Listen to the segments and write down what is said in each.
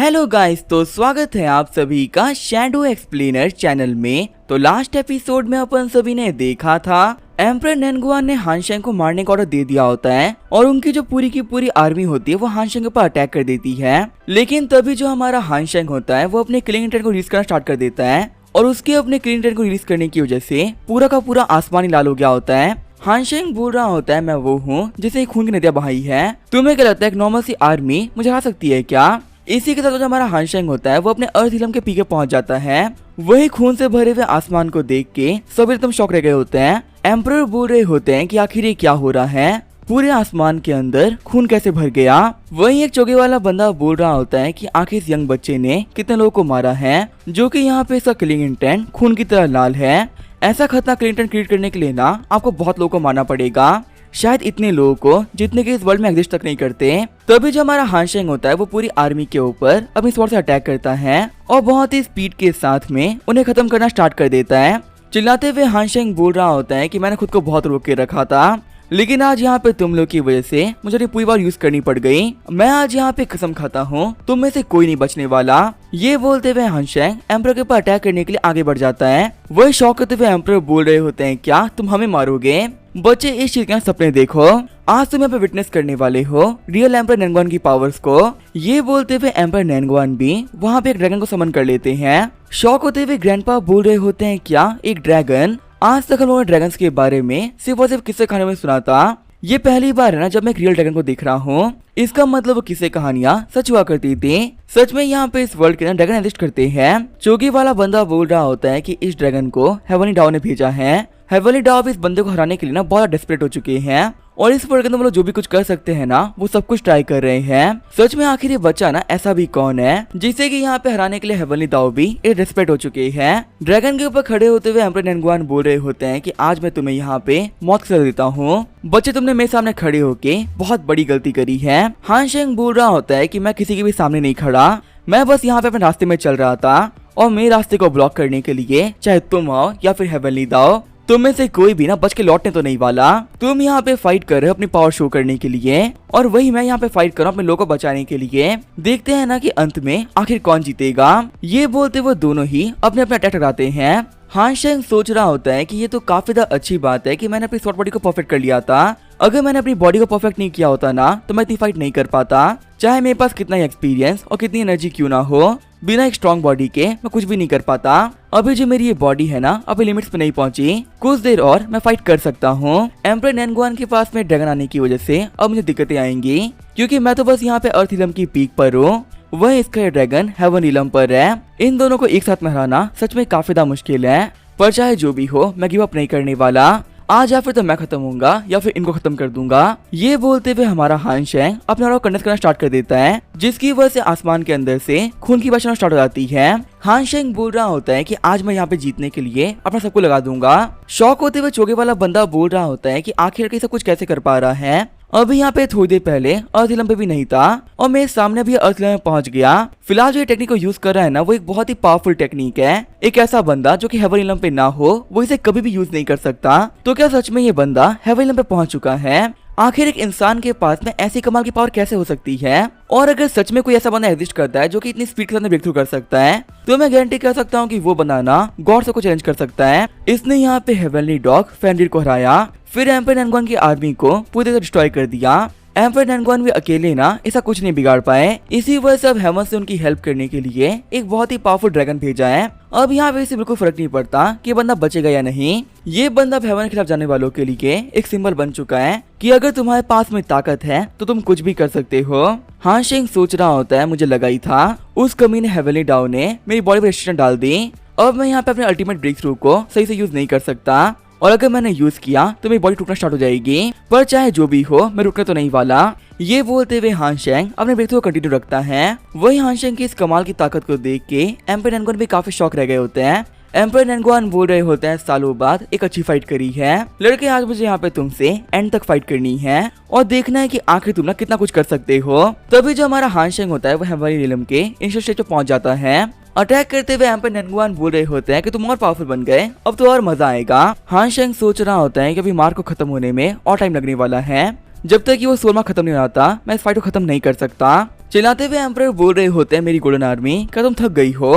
Hello guys, तो स्वागत है आप सभी का शैडो एक्सप्लेनर चैनल में। तो लास्ट एपिसोड में अपन सभी ने देखा था एम्परर नेनगुआन ने हान शेंग को मारने का ऑर्डर दे दिया होता है और उनकी जो पूरी की पूरी आर्मी होती है वो हान शेंग के ऊपर अटैक कर देती है। लेकिन तभी जो हमारा हान शेंग होता है वो अपने किलिंग इंटेंट को रिलीज करना स्टार्ट कर देता है और उसके अपने किलिंग इंटेंट को रिलीज करने की वजह से पूरा का पूरा आसमान ही लाल हो गया होता है। हान शेंग बोल रहा होता है, मैं वो हूँ जिसे खून की नदियां बहाई है। तुम्हें क्या लगता है एक नॉर्मल सी आर्मी मुझे हरा सकती है क्या? इसी के साथ जो हमारा हान शेंग होता है वो अपने अर्थ इलम के पीके पहुंच जाता है। वही खून से भरे हुए आसमान को देख के सब एकदम शॉक रह गए होते हैं। एम्परर बोल रहे होते हैं कि आखिर ये क्या हो रहा है, पूरे आसमान के अंदर खून कैसे भर गया। वहीं एक चोगे वाला बंदा बोल रहा होता है कि आखिर इस यंग बच्चे ने कितने लोगों को मारा है, जो कि यहाँ पे इसका किलिंग इंटेंट खून की तरह लाल है। ऐसा खतरनाक किलिंग इंटेंट क्रिएट करने के लिए ना आपको बहुत लोगों को मारना पड़ेगा, शायद इतने लोगों को जितने के इस वर्ल्ड में एग्जिस्ट तक नहीं करते। तभी जो हमारा हान शेंग होता है वो पूरी आर्मी के ऊपर अपनी स्वॉर्ड से अटैक करता है और बहुत ही स्पीड के साथ में उन्हें खत्म करना स्टार्ट कर देता है। चिल्लाते हुए हान शेंग बोल रहा होता है कि मैंने खुद को बहुत रोक के रखा था, लेकिन आज यहाँ पे तुम लोग की वजह से मुझे अपनी पूरी बार यूज करनी पड़ गई। मैं आज यहाँ पे कसम खाता हूँ तुम में से कोई नहीं बचने वाला। ये बोलते हुए हान शेंग एम्परर के ऊपर अटैक करने के लिए आगे बढ़ जाता है। वही शौक करते हुए एम्परर बोल रहे होते हैं, क्या तुम हमें मारोगे? बच्चे इस चीज के सपने देखो, आज तुम यहाँ पे विटनेस करने वाले हो रियल एम्परर नेनगुआन की पावर्स को। ये बोलते हुए एम्परर नेनगुआन भी वहाँ पे एक ड्रैगन को समन कर लेते हैं। शौक होते हुए ग्रैंडपा बोल रहे होते हैं, क्या एक ड्रैगन? आज तक हम लोगों ने ड्रैगन्स के बारे में सिर्फ और सिर्फ किस्से कहानी में सुना था, ये पहली बार है ना जब मैं एक रियल ड्रैगन को देख रहा हूँ। इसका मतलब वो किस्से कहानियाँ सच हुआ करती थी। सच में यहाँ पे इस वर्ल्ड के ना ड्रैगन एग्जिस्ट करते हैं। चोगी वाला बंदा बोल रहा होता है कि इस ड्रैगन को हेवनली डाओ ने भेजा है। हेवनली डाओ इस बंदे को हराने के लिए ना बहुत डेस्परेट हो चुके हैं और इस वर्ल्ड के अंदर वो लोग जो भी कुछ कर सकते हैं ना वो सब कुछ ट्राई कर रहे हैं। सच में आखिर ये बच्चा ना ऐसा भी कौन है जिसे कि यहाँ पे हराने के लिए हेवनली दाओ भी डेस्परेट हो चुके हैं। ड्रैगन के ऊपर खड़े होते हुए एम्परर नेनगुआन बोल रहे होते हैं कि आज मैं तुम्हें यहाँ पे मौत कर देता हूँ। बच्चे, तुमने मेरे सामने खड़े होके बहुत बड़ी गलती करी है। हान शेंग बोल रहा होता है कि मैं किसी के भी सामने नहीं खड़ा, मैं बस यहाँ पे अपने रास्ते में चल रहा था और मेरे रास्ते को ब्लॉक करने के लिए चाहे तुम आओ या फिर हेवनली दाओ, तुम में से कोई भी ना बच के लौटने तो नहीं वाला। तुम यहाँ पे फाइट कर रहे हो अपनी पावर शो करने के लिए और वही मैं यहाँ पे फाइट कर रहा हूँ अपने लोगों को बचाने के लिए। देखते हैं ना कि अंत में आखिर कौन जीतेगा। ये बोलते वो दोनों ही अपने अपने अटैक कराते हैं। हान शेंग सोच रहा होता है कि ये तो काफी ज्यादा अच्छी बात है कि मैंने अपनी शॉर्ट बॉडी को परफेक्ट कर लिया था। अगर मैंने अपनी बॉडी को परफेक्ट नहीं किया होता ना तो मैं इतनी फाइट नहीं कर पाता, चाहे मेरे पास कितना ही एक्सपीरियंस और कितनी एनर्जी क्यों ना हो। बिना एक स्ट्रॉन्ग बॉडी के मैं कुछ भी नहीं कर पाता। अभी जो मेरी ये बॉडी है ना अभी लिमिट्स पे नहीं पहुंची, कुछ देर और मैं फाइट कर सकता हूँ। एम्परर नेनगुआन के पास में ड्रैगन आने की वजह से अब मुझे दिक्कतें आएंगी, क्योंकि मैं तो बस यहाँ पे अर्थ इलम की पीक पर हूँ, वह इसका ड्रैगन हेवन इलम पर है। इन दोनों को एक साथ में हराना सच में काफी ज्यादा मुश्किल है, पर चाहे जो भी हो मैं गिव अप नहीं करने वाला। आज या फिर तो मैं खत्म होऊंगा या फिर इनको खत्म कर दूंगा। ये बोलते हुए हमारा हान शेंग अपना रॉक कंडेंस करना स्टार्ट कर देता है, जिसकी वजह से आसमान के अंदर से खून की वर्षा स्टार्ट हो जाती है। हान शेंग बोल रहा होता है कि आज मैं यहाँ पे जीतने के लिए अपना सबको लगा दूंगा। शौक होते हुए चोगे वाला बंदा बोल रहा होता है कि आखिर सब कुछ कैसे कर पा रहा है। अभी यहाँ पे थोड़ी देर पहले अर्थ इलम पे भी नहीं था और मेरे सामने भी अर्थ इलम में पहुंच गया। फिलहाल जो ये टेक्निक को यूज कर रहा है ना वो एक बहुत ही पावरफुल टेक्निक है। एक ऐसा बंदा जो कि हेवन इलम पे ना हो वो इसे कभी भी यूज नहीं कर सकता। तो क्या सच में ये बंदा हेवन इलम पे पहुंच चुका है? आखिर एक इंसान के पास में ऐसी कमाल की पावर कैसे हो सकती है? और अगर सच में कोई ऐसा बंदा एग्जिस्ट करता है जो कि इतनी स्पीड के साथ ब्रेक थ्रू कर सकता है तो मैं गारंटी कर सकता हूँ कि वो बंदा ना गॉड से को चैलेंज कर सकता है। इसने यहाँ पे हेवनली डॉग फेनरिर को हराया, फिर एम्परर नेनगुआन की आर्मी को पूरी तरह डिस्ट्रॉय कर दिया। एम्परर नेनगुआन भी अकेले ना ऐसा कुछ नहीं बिगाड़ पाए, इसी वजह से अब हेवन से उनकी हेल्प करने के लिए एक बहुत ही पावरफुल ड्रैगन भेजा है। अब यहाँ पे इसे बिल्कुल फर्क नहीं पड़ता कि बंदा बचेगा या नहीं। ये बंदा अब हेवन के खिलाफ जाने वालों के लिए एक सिंबल बन चुका है कि अगर तुम्हारे पास में ताकत है तो तुम कुछ भी कर सकते हो। हान शेंग सोच रहा होता है, मुझे लगा ही था उस कमीने हेवनली डाओ ने मेरी बॉडी पर रेस्ट्रिक्शन डाल दी। अब मैं यहाँ पे अपने अल्टीमेट ब्रेक थ्रू को सही से यूज नहीं कर सकता और अगर मैंने यूज किया तो मेरी बॉडी टूटना स्टार्ट हो जाएगी, पर चाहे जो भी हो मैं रुकने तो नहीं वाला। ये बोलते हुए हान शेंग अपने ब्रेक थ्रू को कंटिन्यू रखता है। वही हान शेंग की इस कमाल की ताकत को देख के एम्परर नेनगुआन भी काफी शौक रह गए होते हैं। एम्परर नेनगुआन बोल रहे होते हैं, सालों बाद एक अच्छी फाइट करी है लड़के, आज मुझे यहाँ पे तुमसे एंड तक फाइट करनी है और देखना है कि आखिर तुम ना कितना कुछ कर सकते हो। तभी जो हमारा हान शेंग होता है वो हेवनली रिलम के इनिशियल स्टेज पे पहुंच जाता है। अटैक करते हुए एम्परर नेनगुआन बोल रहे होते हैं कि तुम और पावरफुल बन गए, अब तो और मजा आएगा। हान शेंग सोच रहा होता है कि अभी मार को खत्म होने में और टाइम लगने वाला है, जब तक कि वो 16वां खत्म नहीं हो जाता मैं इस फाइट को खत्म नहीं कर सकता। चिल्लाते हुए एम्परर बोल रहे होते हैं मेरी गोल्डन आर्मी, क्या तुम थक गई हो?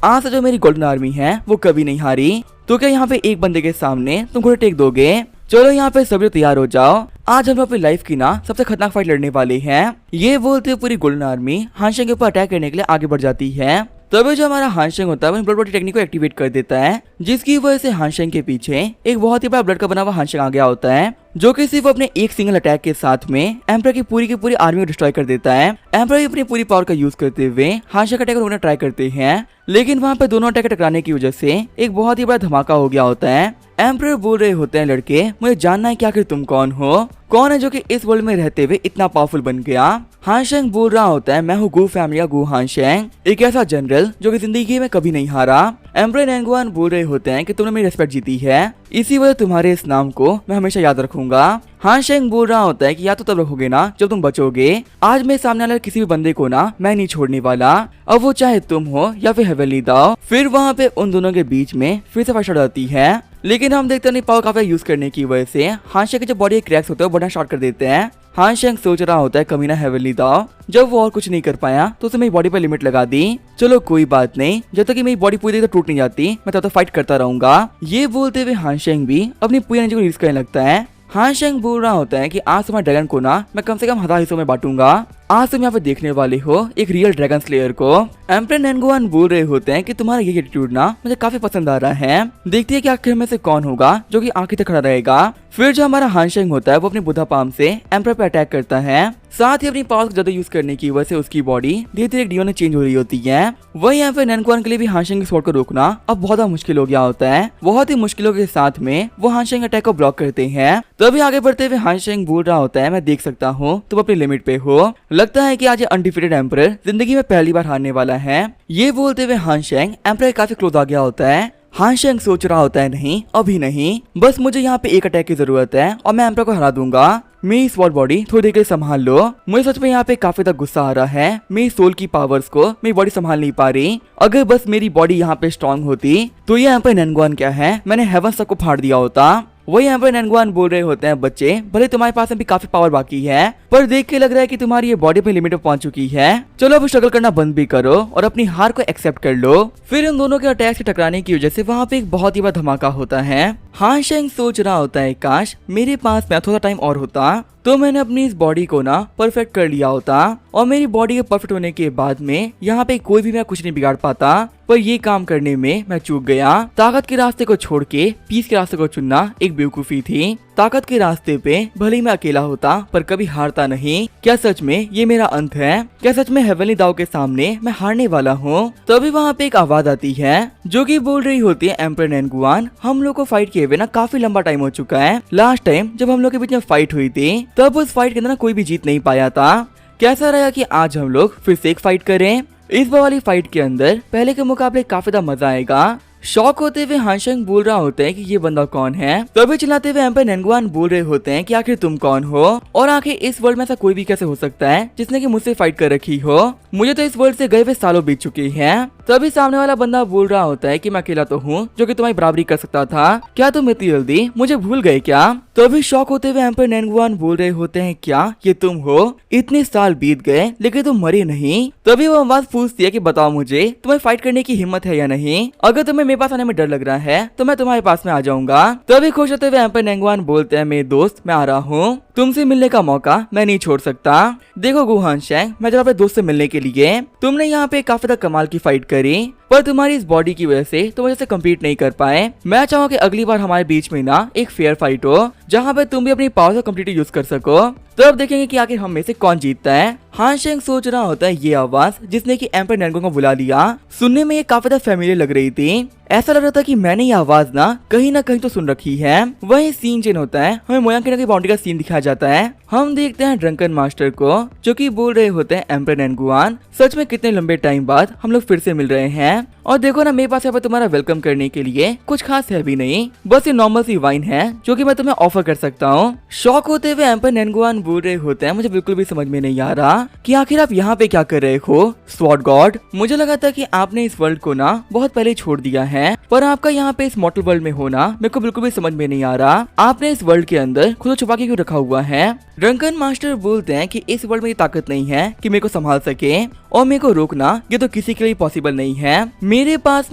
आज से जो मेरी गोल्डन आर्मी है वो कभी नहीं हारी, तो क्या यहाँ पे एक बंदे के सामने तुम घोड़े टेक दोगे? चलो यहाँ पे सभी तैयार हो जाओ, आज हम अपनी लाइफ की ना सबसे खतरनाक फाइट लड़ने वाले हैं। ये बोलते हुए पूरी गोल्डन आर्मी हानशेंग के ऊपर अटैक करने के लिए आगे बढ़ जाती है। तभी जो हमारा हानशेंग होता है वो ब्लड बॉडी टेक्निक को एक्टिवेट कर देता है, जिसकी वजह से हानशेंग के पीछे एक बहुत ही बड़ा ब्लड का बना हुआ हानशेंग आ गया होता है, जो कि सिर्फ अपने एक सिंगल अटैक के साथ में एम्परर की पूरी आर्मी को डिस्ट्रॉय कर देता है। एम्परर अपनी पूरी पावर का यूज करते हुए हानशेंग अटैक को ट्राई करते हैं, लेकिन वहाँ पे दोनों अटैक टकराने की वजह से एक बहुत ही बड़ा धमाका हो गया होता है। एम्परर बोल रहे होते हैं लड़के, मुझे जानना है कि आखिर तुम कौन हो, कौन है जो कि इस वर्ल्ड में रहते हुए इतना पावरफुल बन गया। हानशेंग बोल रहा होता है, मैं हूँ गू फैमिली का गू हानशेंग, एक ऐसा जनरल जो कि जिंदगी में कभी नहीं हारा। एम्परर नैनगुआन बोल रहे होते हैं कि तुमने मेरी रिस्पेक्ट जीती है, इसी वजह तुम्हारे इस नाम को मैं हमेशा याद रखूंगा। हानशेंग बोल रहा होता है कि या तो तब रखोगे ना जब तुम बचोगे, आज मेरे सामने वाले किसी भी बंदे को ना मैं नहीं छोड़ने वाला, अब वो चाहे तुम हो या फिर हेवेनली दाओ। फिर वहाँ पे उन दोनों के बीच में फिर से फाइट जाती है, लेकिन हम देखते हैं पावर काफी यूज करने की वजह से हानशेंग के जो बॉडी क्रैक्स होते हैं वो बढ़ना स्टार्ट कर देते हैं। हानशेंग सोच रहा होता है कमीना हेवेनली दाओ, जब वो और कुछ नहीं कर पाया तो उसने मेरी बॉडी पे लिमिट लगा दी, चलो कोई बात नहीं, जब तक कि मेरी बॉडी पूरी तरह टूट नहीं जाती मैं तब तक फाइट करता रहूंगा। ये बोलते हुए हानशेंग भी अपनी पूरी एनर्जी को रिलीज करने लगता है। हानशेंग बोल रहा होता है कि आज तुम्हारे ड्रैगन को ना मैं कम से कम 1000 हिस्सों में बांटूंगा, आज तुम यहाँ पे देखने वाले हो एक रियल ड्रैगन स्लेयर को। एम्परर नैनगुआन बोल रहे होते हैं कि तुम्हारा ये एटीट्यूड ना मुझे काफी पसंद आ रहा है, देखती है कि आखिर में से कौन होगा जो कि आखिर तक खड़ा रहेगा। फिर जो हमारा हानशेंग होता है वो अपनी बुधा पाम से एम्परर पे अटैक करता है, साथ ही अपनी पावर्स को ज्यादा यूज करने की वजह से उसकी बॉडी धीरे धीरे डीओ में चेंज हो रही होती है। वही यहाँ पे नैनगुआन के लिए भी हानशेंग की स्वॉर्ड को रोकना अब बहुत मुश्किल हो गया होता है, बहुत ही मुश्किलों के साथ में वो हानशेंग अटैक को ब्लॉक करते हैं। तभी आगे बढ़ते हुए हानशेंग बोल रहा होता है, मैं देख सकता हूँ तुम अपनी लिमिट पे हो, लगता है कि आज ये अनडिफीटेड एम्परर जिंदगी में पहली बार हारने वाला है। ये बोलते हुए हानशेंग एम्परर काफी क्लोज आ गया होता है। हानशेंग सोच रहा होता है नहीं अभी नहीं, बस मुझे यहाँ पे एक अटैक की जरूरत है और मैं एम्परर को हरा दूंगा, मेरी स्वॉर्ड बॉडी थोड़ी देर के लिए संभाल लो। मुझे सच में यहाँ पे काफी तक गुस्सा आ रहा है, मेरी सोल की पावर्स को मेरी बॉडी संभाल नहीं पा रही, अगर बस मेरी बॉडी यहाँ पे स्ट्रांग होती तो ये एम्परर नैनगुआन क्या है, मैंने हेवंस तक को फाड़ दिया होता। वही एम्परर नैनगुआन बोल रहे होते हैं, बच्चे भले तुम्हारे पास अभी काफी पावर बाकी है, पर देख के लग रहा है कि तुम्हारी ये बॉडी पे लिमिट पे पहुंच चुकी है, चलो अब स्ट्रगल करना बंद भी करो और अपनी हार को एक्सेप्ट कर लो। फिर इन दोनों के अटैक से टकराने की वजह से वहाँ पे एक बहुत ही बड़ा धमाका होता है। हानशेंग सोच रहा होता है काश मेरे पास में थोड़ा टाइम और होता तो मैंने अपनी इस बॉडी को ना परफेक्ट कर लिया होता, और मेरी बॉडी के परफेक्ट होने के बाद में यहाँ पे कोई भी मैं कुछ नहीं बिगाड़ पाता, पर ये काम करने में मैं चूक गया। ताकत के रास्ते को छोड़ के पीस के रास्ते को चुनना एक बेवकूफी थी। ताकत के रास्ते पे भले ही मैं अकेला होता पर कभी हारता नहीं। क्या सच में ये मेरा अंत है? क्या सच में हेवनली दाओ के सामने मैं हारने वाला हूँ? तभी वहाँ पे एक आवाज आती है जो कि बोल रही होती है, एम्परर नैनगुआन, हम लोग को फाइट किए हुए ना काफी लंबा टाइम हो चुका है। लास्ट टाइम जब हम लोग के बीच में फाइट हुई थी तब उस फाइट के अंदर कोई भी जीत नहीं पाया था। कैसा रहा कि आज हम लोग फिर से एक फाइट करें? इस वाली फाइट के अंदर पहले के मुकाबले काफी ज्यादा मजा आएगा। शॉक होते हुए हानशेंग बोल रहा होता है कि ये बंदा कौन है। तभी चिल्लाते हुए एम्परर नैनगुआन बोल रहे होते हैं कि आखिर तुम कौन हो और आखिर इस वर्ल्ड में ऐसा कोई भी कैसे हो सकता है जिसने कि मुझसे फाइट कर रखी हो? मुझे तो इस वर्ल्ड से गए हुए सालों बीत चुके हैं। तभी सामने वाला बंदा बोल रहा होता है कि मैं अकेला तो हूँ जो कि तुम्हारी बराबरी कर सकता था, क्या तुम इतनी जल्दी मुझे भूल गए क्या? तभी शॉक होते हुए एम्परर नैनगुआन बोल रहे होते हैं, क्या ये तुम हो? इतने साल बीत गए लेकिन तुम मरे नहीं। तभी वो आवाज पूछती है कि बताओ मुझे तुम्हें फाइट करने की हिम्मत है या नहीं? अगर तुम्हें मेरे पास आने में डर लग रहा है तो मैं तुम्हारे पास में आ जाऊंगा। तभी खुश होते हुए एम्परर नैनगुआन बोलते हैं, मेरे दोस्त मैं आ रहा हूँ, तुमसे मिलने का मौका मैं नहीं छोड़ सकता। देखो गू हानशेंग, मैं जरा अपने दोस्त से मिलने के लिए, तुमने यहाँ पे काफी तक कमाल की फाइट करी पर तुम्हारी इस बॉडी की वजह से तुम मुझसे कम्पीट नहीं कर पाए। मैं चाहूँ कि अगली बार हमारे बीच में ना एक फेयर फाइट हो जहाँ पे तुम भी अपनी पावर को कम्प्लीटली यूज कर सको, तो अब देखेंगे कि आखिर हम में से कौन जीतता है। हानशेंग सोच रहा होता है ये आवाज जिसने कि एम्परर नैनगुआन को बुला लिया, सुनने में ये काफी ज्यादा फैमिलियर लग रही थी। ऐसा लग रहा था कि मैंने ये आवाज ना कहीं तो सुन रखी है। वही सीन चेंज होता है, हमें मोयांग की बाउंड्री का सीन दिखाया जाता है। हम देखते हैं ड्रंकन मास्टर को जो कि बोल रहे होते हैं, एम्परर नैनगुआन सच में कितने लंबे टाइम बाद हम लोग फिर से मिल रहे हैं, और देखो ना मेरे पास यहाँ पर तुम्हारा वेलकम करने के लिए कुछ खास है भी नहीं, बस ये नॉर्मल सी वाइन है जो कि मैं तुम्हें ऑफर कर सकता हूँ। शॉक होते हुए एम्परर नैनगुआन बोल रहे होते हैं, मुझे बिल्कुल भी समझ में नहीं आ रहा कि आखिर आप यहाँ पे क्या कर रहे हो स्वॉर्ड गॉड। मुझे लगा था कि आपने इस वर्ल्ड को ना बहुत पहले छोड़ दिया है, पर आपका यहाँ पे इस मॉर्टल वर्ल्ड में होना मेरे को बिल्कुल भी समझ में नहीं आ रहा। आपने इस वर्ल्ड के अंदर खुद को छुपा के क्यों रखा हुआ है? ड्रंकन मास्टर बोलते हैं कि इस वर्ल्ड में ये ताकत नहीं है कि मेरे को संभाल सके और मेरे को रोकना ये तो किसी के लिए पॉसिबल नहीं है। मेरे पास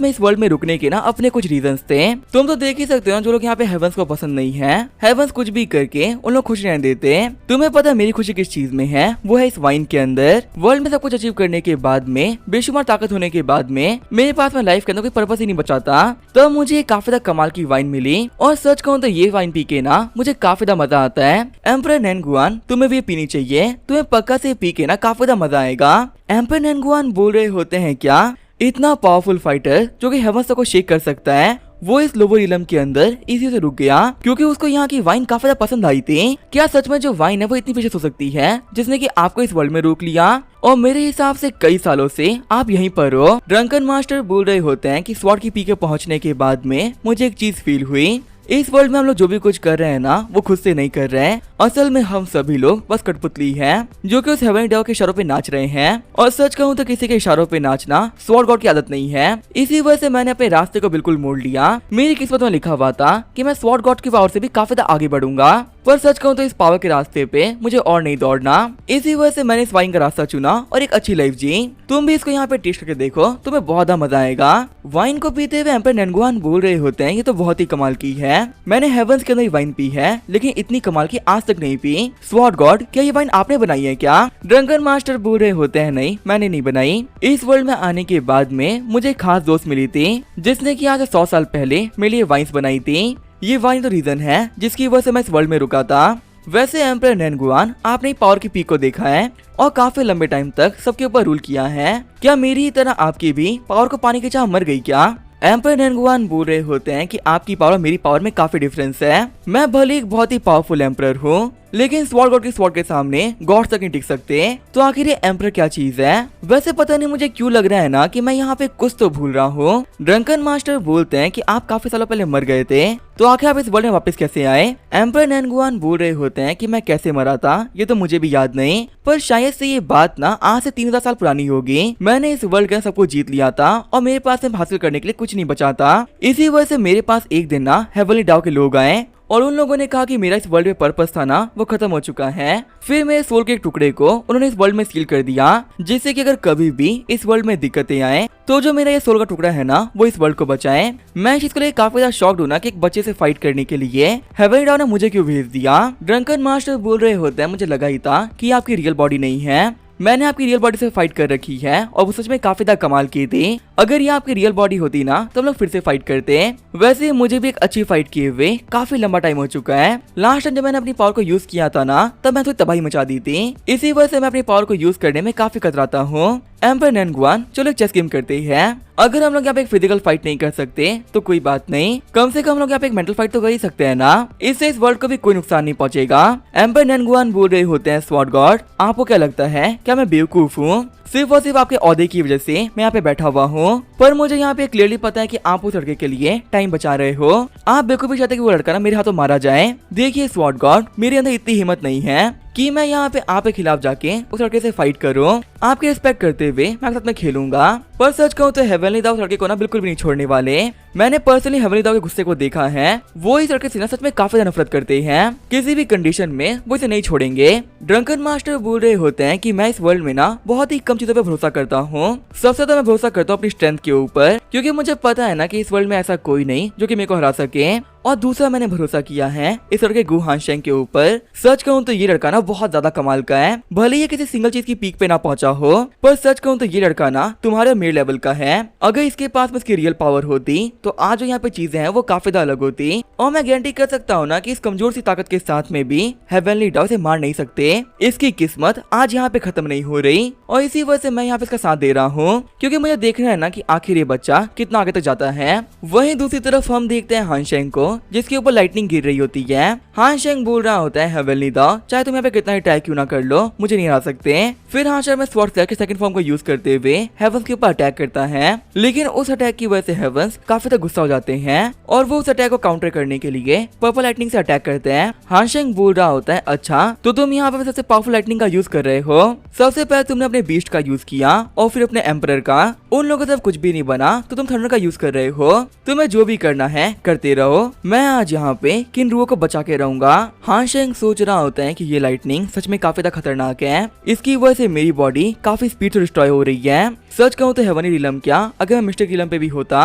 में इस वर्ल्ड में रुकने के ना अपने कुछ रीजंस थे। तुम तो देख ही सकते हो जो लोग यहाँ पे हेवंस को पसंद नहीं है, हेवंस कुछ भी करके उन लोग खुश रहने देते। तुम्हें पता है मेरी खुशी किस चीज में है? वो है इस वाइन के अंदर। वर्ल्ड में सब कुछ अचीव करने के बाद में, बेशुमार ताकत होने के बाद में मेरे पास में लाइफ के अंदर कोई पर्पस ही नहीं बचा था। तब मुझे काफी ज्यादा कमाल की वाइन मिली और सच कहूँ तो ये वाइन पी के ना मुझे काफी ज्यादा मजा आता है। एम्परर नैनगुआन तुम्हें भी पीनी चाहिए, तुम्हें पक्का से पी के ना काफी ज्यादा मजा आएगा। एम्परर नैनगुआन बोल रहे होते हैं क्या इतना पावरफुल फाइटर जो कि हेवंस को शेक कर सकता है वो इस लोवर इलम के अंदर इसी से रुक गया क्योंकि उसको यहाँ की वाइन काफी ज्यादा पसंद आई थी। क्या सच में जो वाइन है वो इतनी विशेष हो सकती है जिसने कि आपको इस वर्ल्ड में रोक लिया? और मेरे हिसाब से कई सालों से आप यहीं पर हो। ड्रंकन मास्टर बोल रहे होते हैं कि स्वॉर्ड की पी के पहुंचने के बाद में मुझे एक चीज फील हुई, इस वर्ल्ड में हम लोग जो भी कुछ कर रहे हैं ना वो खुद से नहीं कर रहे हैं। असल में हम सभी लोग बस कठपुतली हैं जो कि उस हेवनली डॉग के इशारों पे नाच रहे हैं। और सच कहूँ तो किसी के इशारों पे नाचना स्वॉर्ड गॉड की आदत नहीं है। इसी वजह से मैंने अपने रास्ते को बिल्कुल मोड़ लिया। मेरी किस्मत में लिखा हुआ था कि मैं स्वॉर्ड गॉड की पावर से भी काफी ज्यादा आगे बढ़ूंगा, पर सच कहूँ तो इस पावर के रास्ते पे मुझे और नहीं दौड़ना। इसी वजह से मैंने इस वाइन का रास्ता चुना और एक अच्छी लाइफ जी। तुम भी इसको यहाँ पे टेस्ट करके देखो, तुम्हें बहुत मजा आएगा। वाइन को पीते हुए एम्परर नैनगुआन बोल रहे होते हैं ये तो बहुत ही कमाल की है। मैंने हेवंस के अंदर वाइन पी है लेकिन इतनी कमाल की आज तक नहीं पी। स्वॉर्ड गॉड क्या ये वाइन आपने बनाई है क्या? ड्रंकन मास्टर बोल रहे होते हैं नहीं मैंने नहीं बनाई। इस वर्ल्ड में आने के बाद में मुझे एक खास दोस्त मिली थी जिसने की आज 100 साल पहले मेरे लिए वाइन्स बनाई थी। ये वाइन तो रीजन है जिसकी वजह से मैं इस वर्ल्ड में रुका था। वैसे एम्परर नैनगुआन आपने पावर की पीक को देखा है और काफी लंबे टाइम तक सबके ऊपर रूल किया है। क्या मेरी ही तरह आपकी भी पावर को पाने की चाह मर गई क्या? एम्परर नैनगुआन बोल रहे होते हैं कि आपकी पावर और मेरी पावर में काफी डिफरेंस है। मैं भले एक बहुत ही पावरफुल एम्परर हूँ लेकिन स्वॉर्ड गॉड की स्वॉर्ड के सामने गॉड तक नहीं टिक सकते। तो आखिर ये एम्परर क्या चीज है? वैसे पता नहीं मुझे क्यों लग रहा है ना कि मैं यहाँ पे कुछ तो भूल रहा हूँ। ड्रंकन मास्टर बोलते हैं कि आप काफी सालों पहले मर गए थे तो आखिर आप इस वर्ल्ड में वापस कैसे आए? एम्परर नैनगुआन बोल रहे होते हैं कि मैं कैसे मरा था ये तो मुझे भी याद नहीं, पर शायद से ये बात ना आज से 3000 साल पुरानी होगी। मैंने इस वर्ल्ड के सब कुछ जीत लिया था और मेरे पास हासिल करने के लिए कुछ नहीं बचा था। इसी वजह से मेरे पास एक दिन ना हेवनली डॉग के लोग आए और उन लोगों ने कहा कि मेरा इस वर्ल्ड में पर्पस था ना वो खत्म हो चुका है। फिर मेरे सोल के एक टुकड़े को उन्होंने इस वर्ल्ड में सील कर दिया जिससे कि अगर कभी भी इस वर्ल्ड में दिक्कतें आए तो जो मेरा ये सोल का टुकड़ा है ना वो इस वर्ल्ड को बचाए। मैं इसको लिए काफी ज्यादा शॉक्ड हूं ना कि एक बच्चे से फाइट करने के लिए हेवनली डॉग ने मुझे क्यों भेज दिया। ड्रंकन मास्टर बोल रहे होते हैं मुझे लगा ही था कि आपकी रियल बॉडी नहीं है, मैंने आपकी रियल बॉडी से फाइट कर रखी है और वो सच में काफी ज्यादा कमाल की थी। अगर ये आपकी रियल बॉडी होती ना तो हम लोग फिर से फाइट करते। वैसे मुझे भी एक अच्छी फाइट किए हुए काफी लंबा टाइम हो चुका है। लास्ट टाइम जब मैंने अपनी पावर को यूज किया था ना तब मैं थोड़ी तबाही मचा दी थी। इसी वजह से मैं अपनी पावर को यूज करने में काफी कतराता हूँ। एम्परर नैनगुआन चलो एक चेस गेम करते हैं। अगर हम लोग यहाँ पे एक फिजिकल फाइट नहीं कर सकते तो कोई बात नहीं, कम से कम हम लोग यहाँ पे एक मेंटल फाइट तो कर ही सकते हैं ना। इससे इस वर्ल्ड को भी कोई नुकसान नहीं पहुंचेगा। एम्परर नैनगुआन बोल रहे होते हैं स्वॉर्ड गॉड आपको क्या लगता है क्या मैं बेवकूफ हूँ? सिर्फ और सिर्फ आपके औहदे की वजह से मैं यहाँ पे बैठा हुआ हूँ, पर मुझे यहाँ पे क्लियरली पता है कि आप उस लड़के के लिए टाइम बचा रहे हो। आप बिल्कुल भी चाहते कि वो लड़का ना मेरे हाथों मारा जाए। देखिए स्वॉर्ड गॉड मेरे अंदर इतनी हिम्मत नहीं है कि मैं यहाँ पे आपके खिलाफ जाके उस लड़के से फाइट करूं। आपकी रिस्पेक्ट करते हुए मैं आपके साथ में खेलूंगा, पर सच कहूँ तो हेवनली डॉग लड़के को ना बिल्कुल भी नहीं छोड़ने वाले। मैंने पर्सनली हेवनली डॉग के गुस्से को देखा है, वो इस लड़के से ना सच में काफी ज्यादा नफरत करते हैं। किसी भी कंडीशन में वो इसे नहीं छोड़ेंगे। ड्रंकन मास्टर बोल रहे होते हैं कि मैं इस वर्ल्ड में ना बहुत ही कम चीजों पे भरोसा करता हूँ। सबसे ज्यादा मैं भरोसा करता हूँ अपनी स्ट्रेंथ के ऊपर, क्योंकि मुझे पता है ना कि इस वर्ल्ड में ऐसा कोई नहीं जो कि मेरे को हरा सके। और दूसरा मैंने भरोसा किया है इस लड़के गु हानशेंग के ऊपर। सच कहूँ तो ये लड़का ना बहुत ज्यादा कमाल का है। भले ये किसी सिंगल चीज की पीक पे ना पहुंचा हो, पर सच कहूँ तो ये लड़का ना तुम्हारे मेरे लेवल का है। अगर इसके पास में इसकी रियल पावर होती तो आज जो यहाँ पे चीजें हैं वो काफी ज्यादा अलग होती। और मैं गारंटी कर सकता हूँ ना कि इस कमजोर सी ताकत के साथ में भी हेवनली डॉग से मार नहीं सकते। इसकी किस्मत आज यहाँ पे खत्म नहीं हो रही और इसी वजह से मैं यहाँ पे इसका साथ दे रहा हूँ, क्योंकि मुझे देखना है ना कि आखिर ये बच्चा कितना आगे तक जाता है। वहीं दूसरी तरफ हम देखते हैं हानशेंग को, जिसके ऊपर लाइटनिंग गिर रही होती है। हानशेंग बोल रहा होता है हेवनली डॉग चाहे तुम यहाँ पे कितना ही अटैक क्यों ना कर लो मुझे नहीं हरा सकते। फिर हानशेंग में स्वॉर्ड के सेकंड फॉर्म को यूज करते हुए हेवंस के ऊपर अटैक करता है, लेकिन उस अटैक की वजह से हेवंस काफी ज्यादा गुस्सा हो जाते हैं और वो उस अटैक को काउंटर करने के लिए पर्पल लाइटनिंग से अटैक करते हैं। हानशेंग बोल रहा होता है, अच्छा तो तुम यहाँ पे सबसे पावरफुल लाइटनिंग का यूज कर रहे हो। सबसे पहले तुमने अपने बीस्ट का यूज किया और फिर अपने एम्परर का। उन लोगों से कुछ भी नहीं बना तो तुम थंडर का यूज कर रहे हो। तुम्हें जो भी करना है करते रहो, मैं आज यहाँ पे किनरुओ को बचा के रहूंगा। हानशेंग सोच रहा होता है कि ये लाइटनिंग सच में काफी ज्यादा खतरनाक है। इसकी वजह से मेरी बॉडी काफी स्पीड से डिस्ट्रॉय हो रही है। सच कहूँ तो हेवनली रिलम क्या, अगर मैं मिस्टर रिलम पे भी होता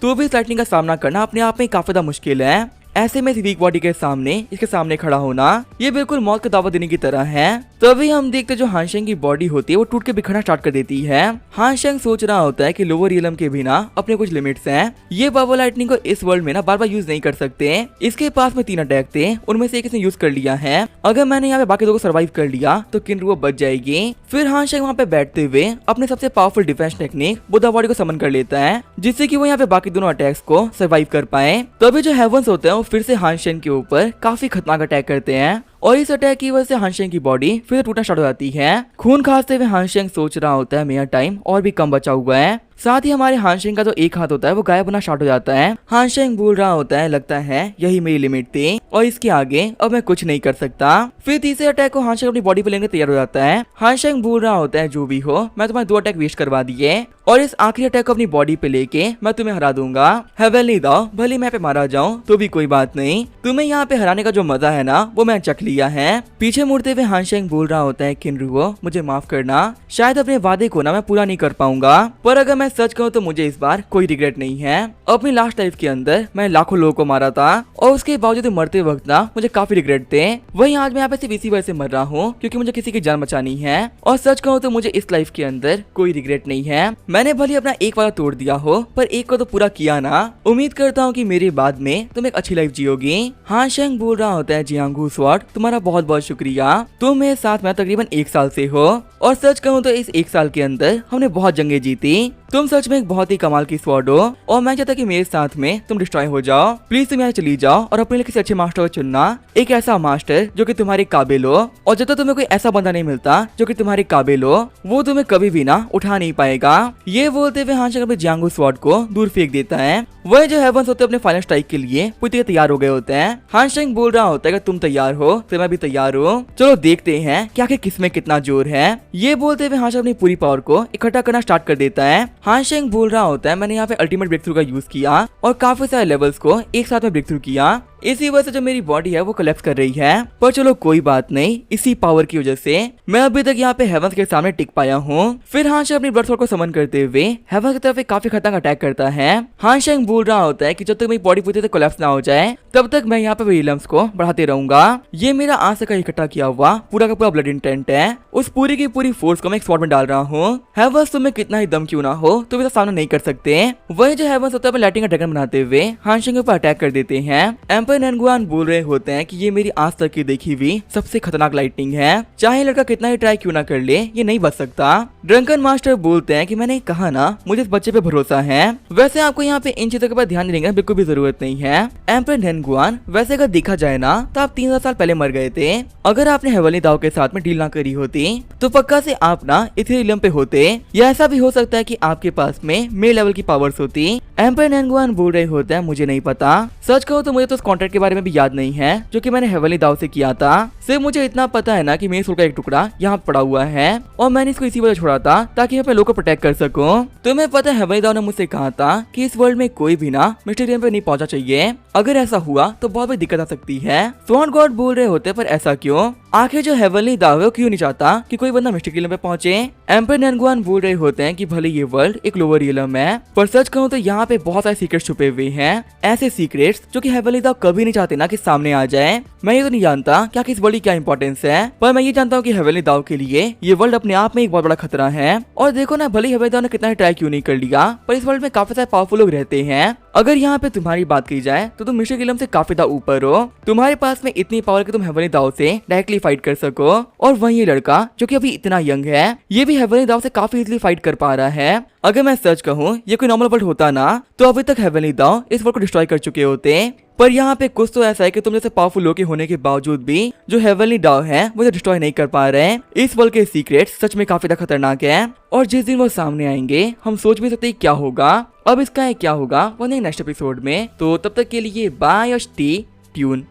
तो भी इस लाइटनिंग का सामना करना अपने आप में काफी ज्यादा मुश्किल है। ऐसे में वीक बॉडी के सामने इसके सामने खड़ा होना ये बिल्कुल मौत का दावा देने की तरह है। तभी हम देखते जो हानशेंग की बॉडी होती है वो टूट के बिखरना स्टार्ट कर देती है। हानशेंग सोच रहा होता है कि लोअर रियलम के बिना अपने कुछ लिमिट्स हैं। ये बबल लाइटनिंग को इस वर्ल्ड में ना बार बार यूज नहीं कर सकते। इसके पास में 3 अटैक थे, उनमें से एक इसने यूज कर लिया है। अगर मैंने यहाँ पे बाकी 2 को सर्वाइव कर लिया तो किनरुओ बच जाएगी। फिर हानशेंग वहाँ पे बैठते हुए अपने सबसे powerful defence technique Buddha body को समन कर लेता है, जिससे कि वो यहाँ पे बाकी दोनों अटैक्स को सर्वाइव कर पाए। तभी जो हेवंस होते हैं वो फिर से हानशेंग के ऊपर काफी खतरनाक अटैक करते हैं और इस अटैक की वजह से हानशेंग की बॉडी फिर से टूटना स्टार्ट हो जाती है। खून खांसते हुए हानशेंग सोच रहा होता है मेरा टाइम और भी कम बचा हुआ है। साथ ही हमारे हानशेंग का जो एक हाथ होता है वो गायब होना स्टार्ट हो जाता है। हानशेंग बोल रहा होता है, लगता है यही मेरी लिमिट थी और इसके आगे अब मैं कुछ नहीं कर सकता। फिर तीसरे अटैक को हानशेंग अपनी बॉडी पे लेने तैयार हो जाता है। हानशेंग बोल रहा होता है, जो भी हो मैं तुम्हारे 2 अटैक वेस्ट करवा दिए और इस आखिरी अटैक को अपनी बॉडी पे लेके मैं तुम्हें हरा दूंगा। हेवनली दाओ, भले मैं पे मारा जाऊं तो भी कोई बात नहीं, तुम्हें यहाँ पे हराने का जो मजा है ना वो मैं चख लिया है। पीछे मुड़ते हुए हानशेंग बोल रहा होता है, किनरुओ मुझे माफ करना, शायद अपने वादे को ना मैं पूरा नहीं कर पाऊंगा, पर अगर मैं सच कहूँ तो मुझे इस बार कोई रिग्रेट नहीं है। अपनी लास्ट लाइफ के अंदर मैं लाखों लोगों को मारा था और उसके बावजूद मरते वक्त ना मुझे काफी रिग्रेट थे। वहीं आज मैं यहाँ पे सिर्फ इसी वजह से मर रहा हूँ क्योंकि मुझे किसी की जान बचानी है और सच कहूँ तो मुझे इस लाइफ के अंदर कोई रिग्रेट नहीं है। मैंने भले अपना एक वादा तोड़ दिया हो पर एक को तो पूरा किया ना। उम्मीद करता हूँ कि मेरे बाद में तुम एक अच्छी लाइफ जियोगी। हानशेंग बोल रहा होता है, जियांगू स्वॉर्ड तुम्हारा बहुत बहुत शुक्रिया, तुम मेरे साथ में तकरीबन 1 साल से हो और सच कहूँ तो इस 1 साल के अंदर हमने बहुत जंगें जीती। तुम सच में एक बहुत ही कमाल की स्वॉर्ड हो और मैं चाहता कि मेरे साथ में तुम डिस्ट्रॉय हो जाओ। प्लीज तुम यहाँ चली जाओ और अपने लिए किसी अच्छे मास्टर को चुनना, एक ऐसा मास्टर जो कि तुम्हारे काबिल हो, और जब तक तुम्हें कोई ऐसा बंदा नहीं मिलता जो कि तुम्हारे काबिल हो वो तुम्हें कभी भी ना उठा नहीं पाएगा। ये बोलते हुए हानशेंग अपने जियांगू स्वॉर्ड को दूर फेंक देता है। वह जो हेवंस होते हैं अपने फाइनल स्ट्राइक के लिए पूरी तैयार हो गए होते हैं। हानशेंग बोल रहा होता है कि तुम तैयार हो तो मैं भी तैयार हूँ, चलो देखते हैं कि आखिर किसमें कितना जोर है। ये बोलते हुए हानशेंग अपनी पूरी पावर को इकट्ठा करना स्टार्ट कर देता है। हानशेंग बोल रहा होता है, मैंने यहाँ पे अल्टीमेट ब्रेक थ्रू का यूज किया और काफी सारे लेवल्स को एक साथ में ब्रेक थ्रू किया। इसी वजह से जो मेरी बॉडी है वो कोलैप्स कर रही है, पर चलो कोई बात नहीं, इसी पावर की वजह से मैं अभी तक यहाँ पे हेवंस के सामने टिक पाया हूँ। फिर हानशेंग अपनी ब्लड स्वॉर्ड को समन करते हुए हेवंस की तरफ एक काफी खतरनाक अटैक करता है। हानशेंग बोल रहा होता है कि जब तक मेरी बॉडी पूरी तरह कोलैप्स ना हो जाए तब तक मैं यहाँ पे रिलम्स को बढ़ाते रहूंगा। ये मेरा आज तक का इकट्ठा किया हुआ पूरा का पूरा ब्लड इंटेंट है, उस पूरी की पूरी फोर्स को मैं एक स्वॉर्ड में डाल रहा हूँ। हेवंस तुम्हें कितना ही दम क्यों ना हो तो भी सामना नहीं कर सकते। वही जो हेवंस होता है लाइटिंग का ड्रैगन बनाते हुए हानशेंग के ऊपर अटैक कर देते हैं। एम्पर नैनगुआन बोल रहे होते हैं कि ये मेरी आज तक की देखी हुई सबसे खतरनाक लाइटनिंग है, चाहे लड़का कितना ही ट्राई क्यों ना कर ले ये नहीं बच सकता। ड्रंकन मास्टर बोलते हैं कि मैंने कहा ना मुझे इस बच्चे पे भरोसा है। वैसे आपको यहाँ पे इन चीजों के ऊपर ध्यान देने की बिल्कुल भी जरूरत नहीं है। एम्पर नैनगुआन वैसे अगर देखा जाए ना तो आप 3000 साल पहले मर गए थे। अगर आपने हेवनली दाओ के साथ में डील ना करी होती तो पक्का से आप ना इथेरियम पे होते, या ऐसा भी हो सकता है कि आपके पास में मेल लेवल की पावर्स होती। एम्पर नैनगुआन बोल रहे होते हैं, मुझे नहीं पता, सच कहूँ तो मुझे तो उस कॉन्ट्रैक्ट के बारे में भी याद नहीं है जो कि मैंने हेवनली दाओ से किया था। सिर्फ मुझे इतना पता है ना कि मेरे सोल का एक टुकड़ा यहाँ पड़ा हुआ है और मैंने इसको इसी वजह छोड़ा था ताकि मैं अपने लोगों को प्रोटेक्ट कर सकूं। तुम्हें पता है हेवनली दाओ ने मुझसे कहा था कि इस वर्ल्ड में कोई भी ना मिस्टीरियम पे नहीं पहुंचा चाहिए, अगर ऐसा हुआ तो बहुत बड़ी दिक्कत आ सकती है। स्वॉर्ड गॉड बोल रहे होते पर ऐसा क्यों, आखिर जो हेवनली दाओ है क्यों नहीं चाहता कि कोई बंदा मिस्टिक रियलम पे पहुंचे। एम्पर नैनगुआन बोल रहे होते हैं कि भले ये वर्ल्ड एक लोअर रियलम है पर सच कहूँ तो यहाँ पे बहुत सारे सीक्रेट्स छुपे हुए हैं, ऐसे सीक्रेट्स जो कि हेवनली दाओ कभी नहीं चाहते ना कि सामने आ जाए। मैं ये तो नहीं जानता क्या इस वर्ल्ड की क्या इंपॉर्टेंस है, पर मैं ये जानता हूँ कि हेवनली दाओ के लिए ये वर्ल्ड अपने आप में एक बहुत बड़ा खतरा है। और देखो ना, भले हेवनली दाओ ने कितना ही ट्राई क्यों नहीं कर लिया पर इस वर्ल्ड में काफी सारे पावरफुल लोग रहते हैं। अगर यहाँ पे तुम्हारी बात की जाए तो तुम मिस्टिक रियलम से काफी ज्यादा ऊपर हो, तुम्हारे पास में इतनी पावर कि तुम हेवनली दाओ से डायरेक्टली फाइट कर सको। और वही ये लड़का जो कि अभी इतना यंग है ये भी हेवनली दाओ से काफी इजीली फाइट कर पा रहा है। अगर मैं सच कहूँ ये कोई नॉर्मल वर्ल्ड होता ना तो अभी तक हेवनली दाओ इस वर्ल्ड को डिस्ट्रॉय कर चुके होते, पर यहाँ पे कुछ तो ऐसा है कि तुम जैसे पावरफुल लोग के होने के बावजूद भी जो हेवनली दाओ है वो डिस्ट्रॉय नहीं कर पा रहे हैं। इस वर्ल्ड के सीक्रेट सच में काफी खतरनाक है और जिस दिन वो सामने आएंगे हम सोच भी सकते हैं क्या होगा। अब इसका क्या होगा वो नेक्स्ट एपिसोड में। तो तब तक के लिए बाय और स्टे ट्यून।